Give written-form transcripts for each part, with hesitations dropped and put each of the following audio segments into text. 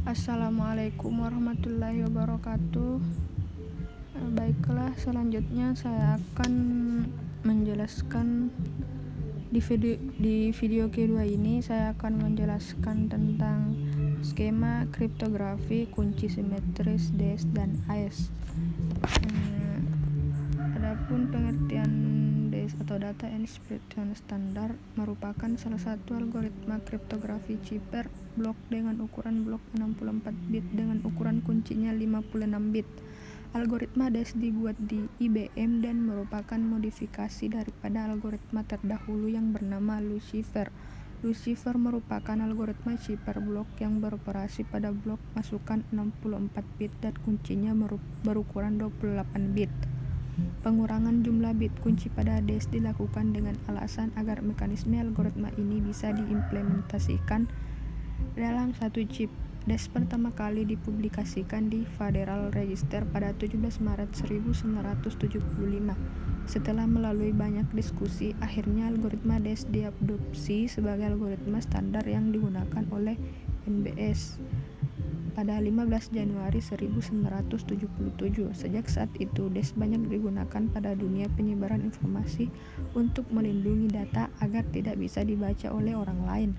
Assalamualaikum warahmatullahi wabarakatuh. Baiklah, selanjutnya saya akan menjelaskan di video kedua ini saya akan menjelaskan tentang skema kriptografi kunci simetris DES dan AES. Adapun pengertian DES atau Data Encryption Standard merupakan salah satu algoritma kriptografi cipher blok dengan ukuran blok 64 bit dengan ukuran kuncinya 56 bit. Algoritma DES dibuat di IBM dan merupakan modifikasi daripada algoritma terdahulu yang bernama Lucifer. Lucifer merupakan algoritma cipher blok yang beroperasi pada blok masukan 64 bit dan kuncinya berukuran 28 bit. Pengurangan jumlah bit kunci pada DES dilakukan dengan alasan agar mekanisme algoritma ini bisa diimplementasikan dalam satu chip. DES pertama kali dipublikasikan di Federal Register pada 17 Maret 1975. Setelah melalui banyak diskusi, akhirnya algoritma DES diadopsi sebagai algoritma standar yang digunakan oleh NBS pada 15 Januari 1977. Sejak saat itu, DES banyak digunakan pada dunia penyebaran informasi untuk melindungi data agar tidak bisa dibaca oleh orang lain.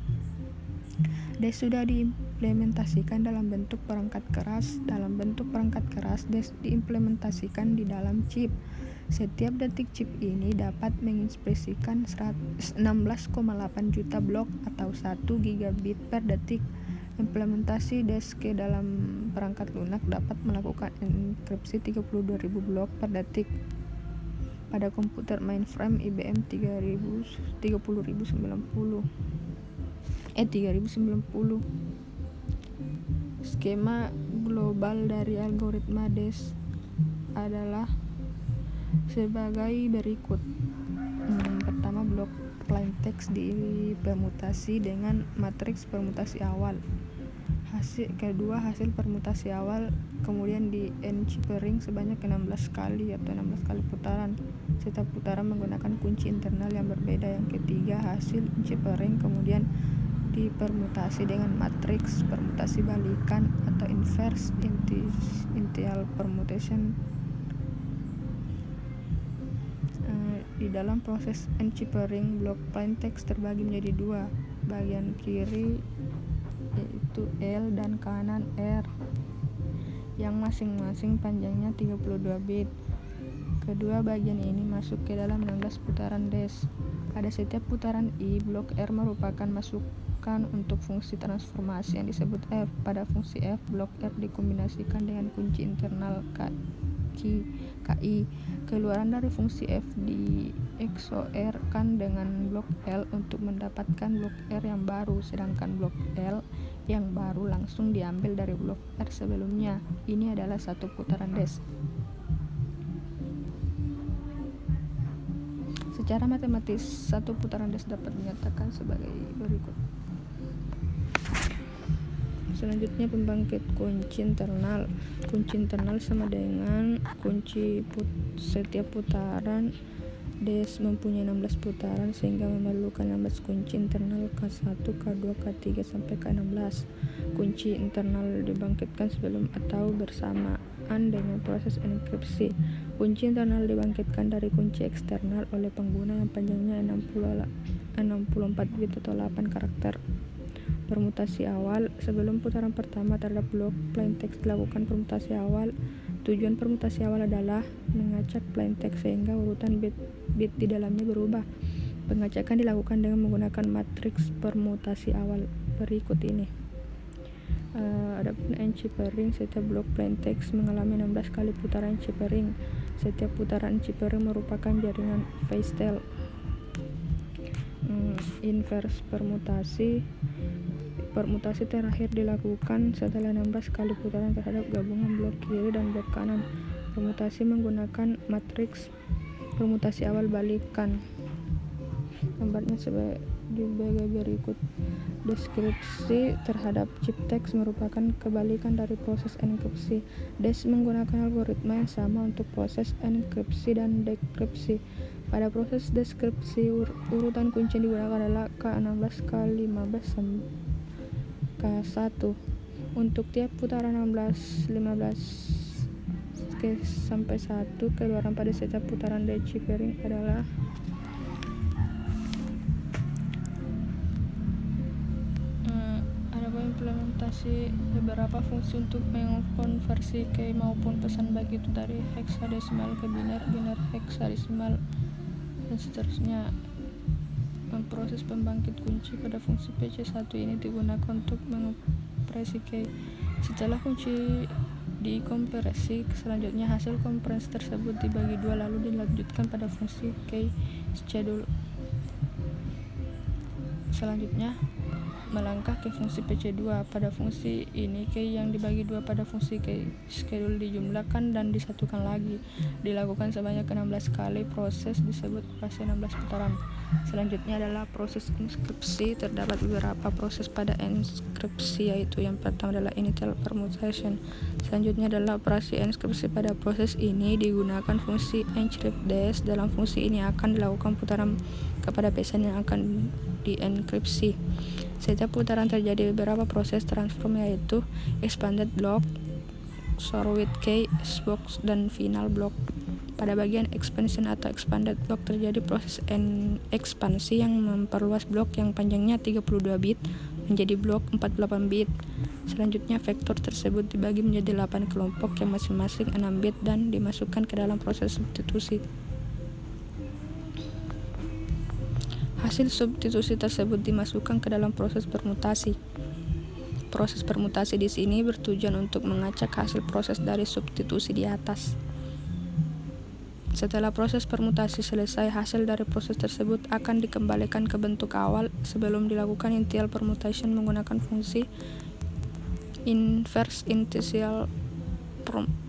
DES sudah diimplementasikan dalam bentuk perangkat keras. Dalam bentuk perangkat keras, DES diimplementasikan di dalam chip. Setiap detik chip ini dapat mengekspresikan 16,8 juta blok atau 1 gigabit per detik. Implementasi DES ke dalam perangkat lunak dapat melakukan enkripsi 32.000 blok per detik. Pada komputer mainframe IBM 3090. Skema global dari algoritma DES adalah sebagai berikut. Pertama, blok plaintext dipermutasi dengan matriks permutasi awal. Kedua, hasil permutasi awal kemudian di enchiffering sebanyak 16 kali atau 16 kali putaran. Setiap putaran menggunakan kunci internal yang berbeda. Yang ketiga, hasil enchiffering kemudian dipermutasi dengan matriks permutasi balikan atau inverse initial permutation. Di dalam proses enchiffering, blok plaintext terbagi menjadi dua, bagian kiri yaitu L dan kanan R, yang masing-masing panjangnya 32 bit. Kedua bagian ini masuk ke dalam 16 putaran DES. Pada setiap putaran I, blok R merupakan masukan untuk fungsi transformasi yang disebut F. Pada fungsi F, blok R dikombinasikan dengan kunci internal KI. Keluaran dari fungsi F di XOR-kan dengan blok L untuk mendapatkan blok R yang baru, sedangkan blok L yang baru langsung diambil dari blok R sebelumnya. Ini adalah satu putaran DES. Secara matematis, satu putaran DES dapat dinyatakan sebagai berikut. Selanjutnya, pembangkit kunci internal. Kunci internal sama dengan setiap putaran DES mempunyai 16 putaran sehingga memerlukan 16 kunci internal K1, K2, K3 sampai K16. Kunci internal dibangkitkan sebelum atau bersamaan dengan proses enkripsi. Kunci internal dibangkitkan dari kunci eksternal oleh pengguna yang panjangnya 64 bit atau 8 karakter. Permutasi awal. Sebelum putaran pertama terhadap blok plaintext dilakukan permutasi awal. Tujuan permutasi awal adalah mengacak plaintext sehingga urutan bit di dalamnya berubah. Pengacakan dilakukan dengan menggunakan matriks permutasi awal berikut ini. Adapun enchiffering, setiap blok plaintext mengalami 16 kali putaran enchiffering. Setiap putaran enchiffering merupakan jaringan Feistel. Inverse permutasi terakhir dilakukan setelah 16 kali putaran terhadap gabungan blok kiri dan blok kanan. Permutasi menggunakan matriks permutasi awal balikan. Gambarnya sebagai berikut. Deskripsi terhadap chip teks merupakan kebalikan dari proses enkripsi. DES menggunakan algoritma yang sama untuk proses enkripsi dan dekripsi. Pada proses deskripsi, urutan kunci yang digunakan adalah K16, K15, K1. Untuk tiap putaran 16, 15 sampai 1, keluaran pada setiap putaran deciphering adalah implementasi beberapa fungsi untuk mengkonversi key maupun pesan baik itu dari heksadesimal ke biner, biner heksadesimal, dan seterusnya. Proses pembangkit kunci pada fungsi PC1 ini digunakan untuk mengoperasi key. Setelah kunci dikompresi, selanjutnya hasil kompresi tersebut dibagi dua lalu dilanjutkan pada fungsi key schedule. Selanjutnya melangkah ke fungsi PC2. Pada fungsi ini key yang dibagi dua pada fungsi key schedule dijumlahkan dan disatukan lagi. Dilakukan sebanyak 16 kali. Proses disebut operasi 16 putaran. Selanjutnya adalah proses inskripsi. Terdapat beberapa proses pada inskripsi, yaitu yang pertama adalah initial permutation. Selanjutnya adalah operasi inskripsi. Pada proses ini digunakan fungsi encryptDes. Dalam fungsi ini akan dilakukan putaran kepada pesan yang akan dienkripsi. Setiap putaran terjadi beberapa proses transform, yaitu expanded block, store with key, S-box, dan final block. Pada bagian expansion atau expanded block terjadi proses ekspansi yang memperluas blok yang panjangnya 32 bit menjadi blok 48 bit. Selanjutnya vektor tersebut dibagi menjadi 8 kelompok yang masing-masing 6 bit dan dimasukkan ke dalam proses substitusi. Hasil substitusi tersebut dimasukkan ke dalam proses permutasi. Proses permutasi di sini bertujuan untuk mengacak hasil proses dari substitusi di atas. Setelah proses permutasi selesai, hasil dari proses tersebut akan dikembalikan ke bentuk awal sebelum dilakukan initial permutation menggunakan fungsi inverse initial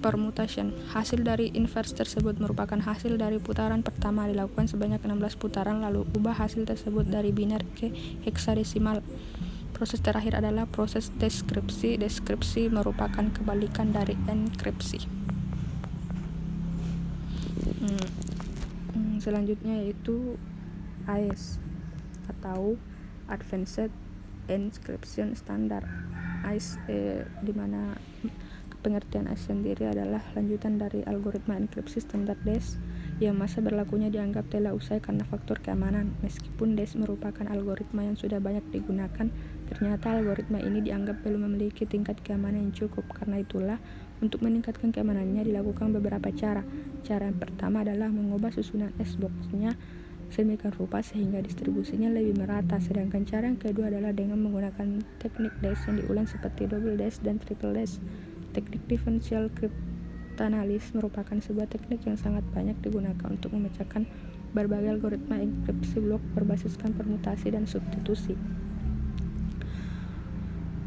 permutation. Hasil dari inverse tersebut merupakan hasil dari putaran pertama, dilakukan sebanyak 16 putaran, lalu ubah hasil tersebut dari biner ke heksadesimal. Proses terakhir adalah proses deskripsi. Deskripsi merupakan kebalikan dari enkripsi. Selanjutnya yaitu AES atau Advanced Encryption Standard. AES di mana pengertian AES sendiri adalah lanjutan dari algoritma enkripsi standar DES yang masa berlakunya dianggap telah usai karena faktor keamanan. Meskipun DES merupakan algoritma yang sudah banyak digunakan, ternyata algoritma ini dianggap belum memiliki tingkat keamanan yang cukup. Karena itulah, untuk meningkatkan keamanannya dilakukan beberapa cara. Cara yang pertama adalah mengubah susunan S-box-nya sedemikian rupa sehingga distribusinya lebih merata. Sedangkan cara yang kedua adalah dengan menggunakan teknik DES yang diulang seperti double DES dan triple DES. Teknik differential cryptanalysis merupakan sebuah teknik yang sangat banyak digunakan untuk memecahkan berbagai algoritma enkripsi blok berbasiskan permutasi dan substitusi.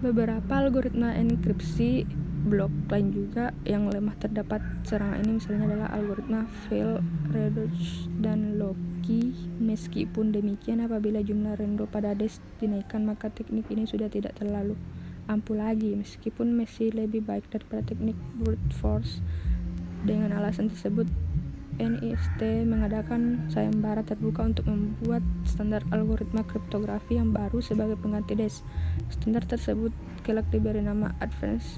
Beberapa algoritma enkripsi blok lain juga yang lemah terdapat serangan ini, misalnya adalah algoritma fail, reduce, dan loki. Meskipun demikian, apabila jumlah rando pada DES dinaikkan, maka teknik ini sudah tidak terlalu ampuh lagi, meskipun masih lebih baik daripada teknik brute force. Dengan alasan tersebut, NIST mengadakan sayembara terbuka untuk membuat standar algoritma kriptografi yang baru sebagai pengganti DES. Standar tersebut kelak diberi nama Advanced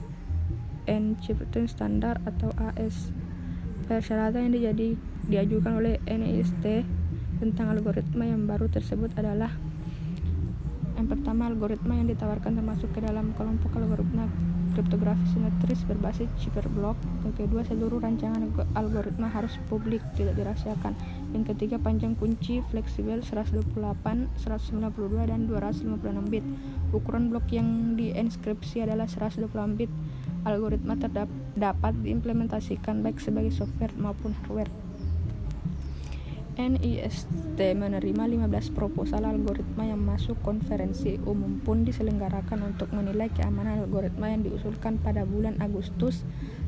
Encryption Standard atau AES. Persyaratan yang diajukan oleh NIST tentang algoritma yang baru tersebut adalah: yang pertama, algoritma yang ditawarkan termasuk ke dalam kelompok algoritma kriptografi simetris berbasis cipher block. Yang kedua, seluruh rancangan algoritma harus publik, tidak dirahasiakan. Yang ketiga, panjang kunci fleksibel 128, 192, dan 256 bit. Ukuran blok yang dienkripsi adalah 128 bit. Algoritma dapat diimplementasikan baik sebagai software maupun hardware. NIST menerima 15 proposal algoritma yang masuk. Konferensi umum pun diselenggarakan untuk menilai keamanan algoritma yang diusulkan pada bulan Agustus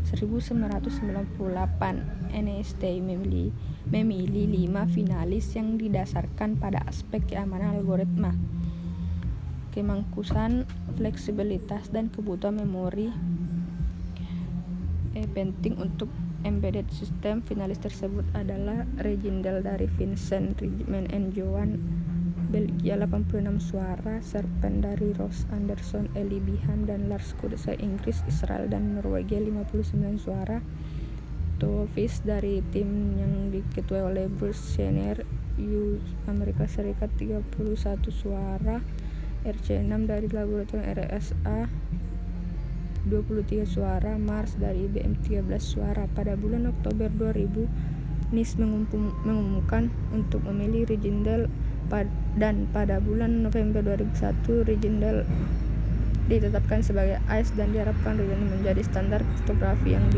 1998. NIST memilih 5 finalis yang didasarkan pada aspek keamanan algoritma, kemangkusan, fleksibilitas, dan kebutuhan memori penting untuk embedded system. Finalis tersebut adalah Reginald dari Vincent, Ridgman and Joan Belgia 86 suara, Serpent dari Ross Anderson, Eli Biham dan Lars Kudse Inggris, Israel dan Norwegia 59 suara, Tovis dari tim yang diketuai oleh Bruce Schneier, Amerika Serikat 31 suara, RC6 dari laboratorium RSA 23 suara, Mars dari IBM 13 suara. Pada bulan Oktober 2000, NIST mengumumkan untuk memilih Regendel dan pada bulan November 2001 Regendel ditetapkan sebagai AES dan diharapkan Regendel menjadi standar kriptografi yang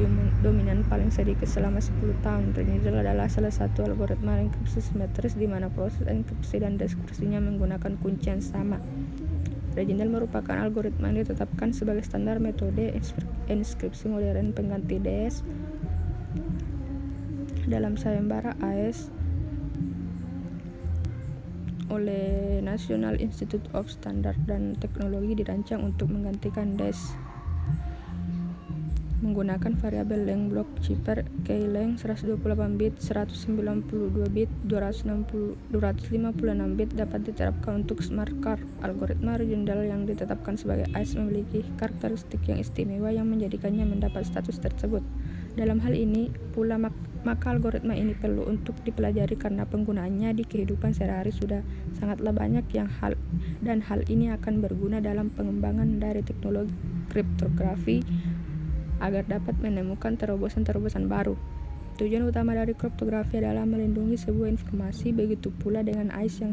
dominan paling sedikit selama 10 tahun. Regendel adalah salah satu algoritma enkripsi simetris di mana proses enkripsi dan dekripsinya menggunakan kunci yang sama. Regendel merupakan algoritma yang ditetapkan sebagai standar metode enskripsi modern pengganti DES dalam sayembara AES oleh National Institute of Standards dan Teknologi, dirancang untuk menggantikan DES menggunakan variabel length blok Chipper Key-length 128 bit, 192 bit, 256 bit dapat diterapkan untuk smart card. Algoritma Regendel yang ditetapkan sebagai AES memiliki karakteristik yang istimewa yang menjadikannya mendapat status tersebut. Dalam hal ini pula maka algoritma ini perlu untuk dipelajari karena penggunaannya di kehidupan sehari-hari sudah sangatlah banyak hal ini akan berguna dalam pengembangan dari teknologi kriptografi agar dapat menemukan terobosan-terobosan baru. Tujuan utama dari kriptografi adalah melindungi sebuah informasi, begitu pula dengan AES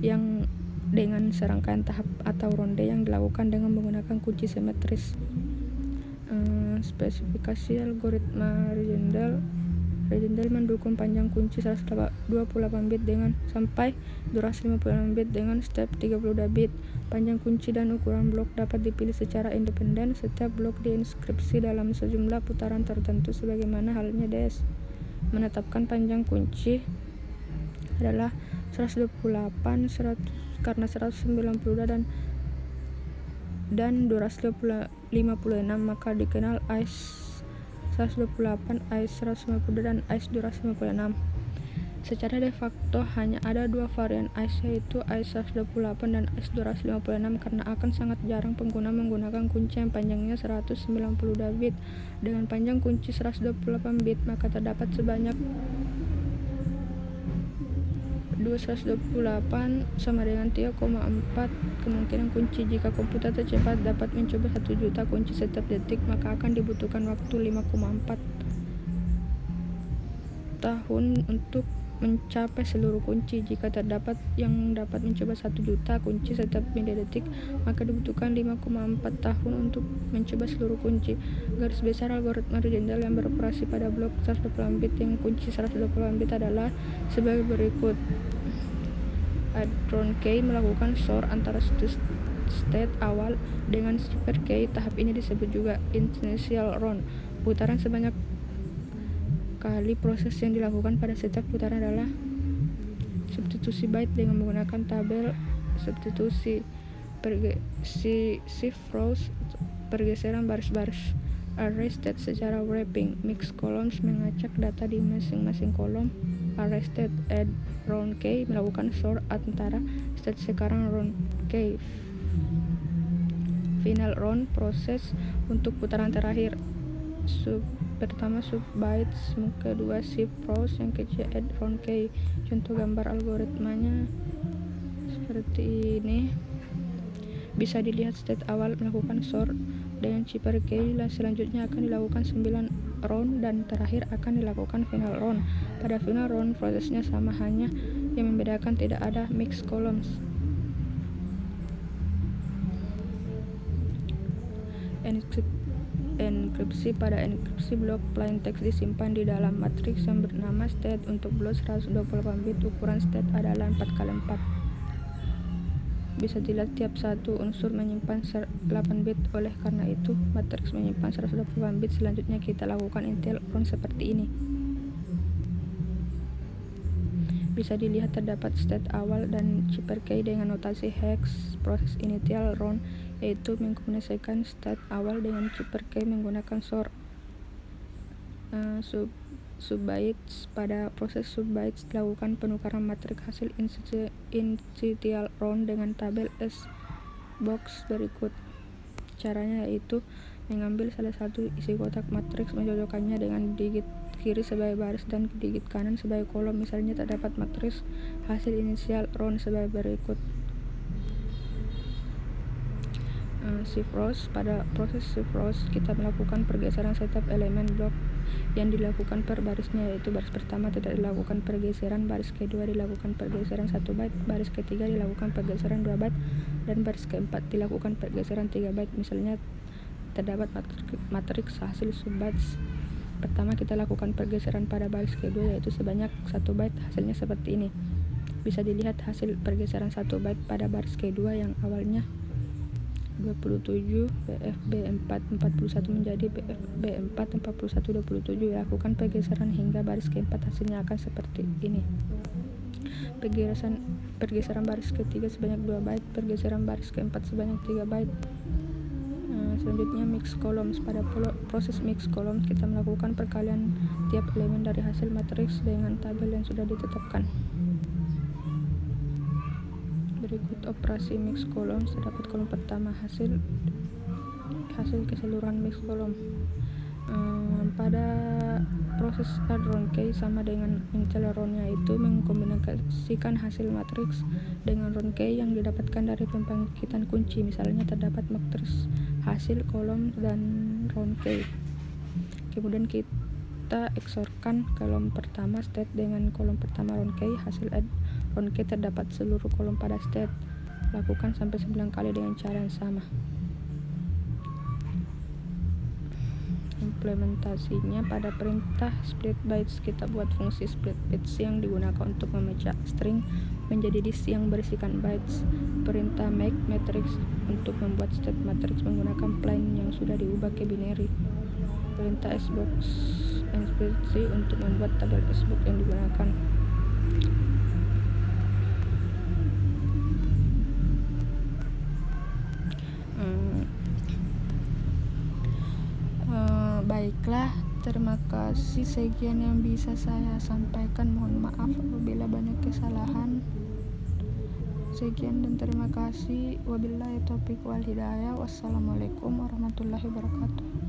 yang dengan serangkaian tahap atau ronde yang dilakukan dengan menggunakan kunci simetris. Spesifikasi algoritma Regendel mendukung panjang kunci 128 bit dengan sampai 256 bit dengan step 32 bit. Panjang kunci dan ukuran blok dapat dipilih secara independen. Setiap blok dienkripsi dalam sejumlah putaran tertentu sebagaimana halnya DES. Menetapkan panjang kunci adalah 128 karena 192 dan 256 maka dikenal AES 128, AES 150 dan AES 256. Secara de facto hanya ada dua varian AES, yaitu AES 128 dan AES 256 karena akan sangat jarang pengguna menggunakan kunci yang panjangnya 192 bit. Dengan panjang kunci 128 bit maka terdapat sebanyak 228 sama dengan 3,4 kemungkinan kunci. Jika komputer tercepat dapat mencoba 1 juta kunci setiap detik, maka akan dibutuhkan waktu 5,4 tahun untuk mencapai seluruh kunci. Jika terdapat yang dapat mencoba 1 juta kunci setiap milidetik, maka dibutuhkan 5,4 tahun untuk mencoba seluruh kunci. Garis besar algoritma Regendel yang beroperasi pada blok 128 bit yang kunci 128 bit adalah sebagai berikut. Hadron Key melakukan sort antara state awal dengan Chipper Key. Tahap ini disebut juga initial round. Putaran sebanyak kali proses yang dilakukan pada setiap putaran adalah substitusi byte dengan menggunakan tabel substitusi, shift rows, pergeseran baris-baris, array state secara wrapping, mix columns mengacak data di masing-masing kolom, array state, add round key melakukan sort antara state sekarang round key, final round proses untuk putaran terakhir, pertama sub bytes, kedua shift rows, yang ketiga add round key. Contoh gambar algoritmanya seperti ini. Bisa dilihat state awal melakukan sort dengan Chipper Key, selanjutnya akan dilakukan 9 round dan terakhir akan dilakukan final round. Pada final round prosesnya sama, hanya yang membedakan tidak ada mix columns. Enkripsi. Pada enkripsi, blok plain text disimpan di dalam matriks yang bernama state. Untuk blok 128 bit, ukuran state adalah 4x4. Bisa dilihat tiap satu unsur menyimpan 8 bit. Oleh karena itu, matriks menyimpan 128 bit. Selanjutnya kita lakukan initial round seperti ini. Bisa dilihat terdapat state awal dan Chipper Key dengan notasi hex. Proses initial round yaitu mengkomunikasikan state awal dengan Chipper Key menggunakan sort subbytes. Pada proses subbytes dilakukan penukaran matriks hasil initial round dengan tabel S-box berikut. Caranya yaitu mengambil salah satu isi kotak matriks, mencocokkannya dengan digit kiri sebagai baris dan digit kanan sebagai kolom. Misalnya terdapat matriks hasil initial round sebagai berikut. Shift rows. Pada proses shift rows kita melakukan pergeseran setiap elemen blok yang dilakukan per barisnya, yaitu baris pertama tidak dilakukan pergeseran, baris kedua dilakukan pergeseran 1 byte, baris ketiga dilakukan pergeseran 2 byte, dan baris keempat dilakukan pergeseran 3 byte. Misalnya terdapat matriks hasil sub-bytes pertama, kita lakukan pergeseran pada baris kedua yaitu sebanyak 1 byte. Hasilnya seperti ini. Bisa dilihat hasil pergeseran 1 byte pada baris kedua yang awalnya 27 BFB4 41 menjadi BFB4 41 27. Lakukan pergeseran hingga baris keempat, hasilnya akan seperti ini. Pergeseran baris ketiga sebanyak 2 byte, pergeseran baris keempat sebanyak 3 byte. Selanjutnya mix columns. Pada proses mix columns kita melakukan perkalian tiap elemen dari hasil matriks dengan tabel yang sudah ditetapkan. Berikut operasi mix columns. Terdapat kolom pertama hasil keseluruhan mix column. Pada proses add round key sama dengan initial round, yaitu mengkombinasikan hasil matriks dengan round key yang didapatkan dari pembangkitan kunci. Misalnya terdapat matriks hasil kolom dan round key. Kemudian kita XOR-kan kolom pertama state dengan kolom pertama round key. Hasil add round key terdapat seluruh kolom pada state. Lakukan sampai 9 kali dengan cara yang sama. Implementasinya pada perintah split bytes, kita buat fungsi split bytes yang digunakan untuk memecah string menjadi disk yang berisikan bytes. Perintah make matrix untuk membuat state matrix menggunakan plain yang sudah diubah ke binary. Perintah sbox inspirasi untuk membuat tabel sbox yang digunakan. Baiklah, terima kasih. Sekian yang bisa saya sampaikan. Mohon maaf apabila banyak kesalahan. Sekian dan terima kasih. Wabillahi taufiq wal hidayah. Wassalamualaikum warahmatullahi wabarakatuh.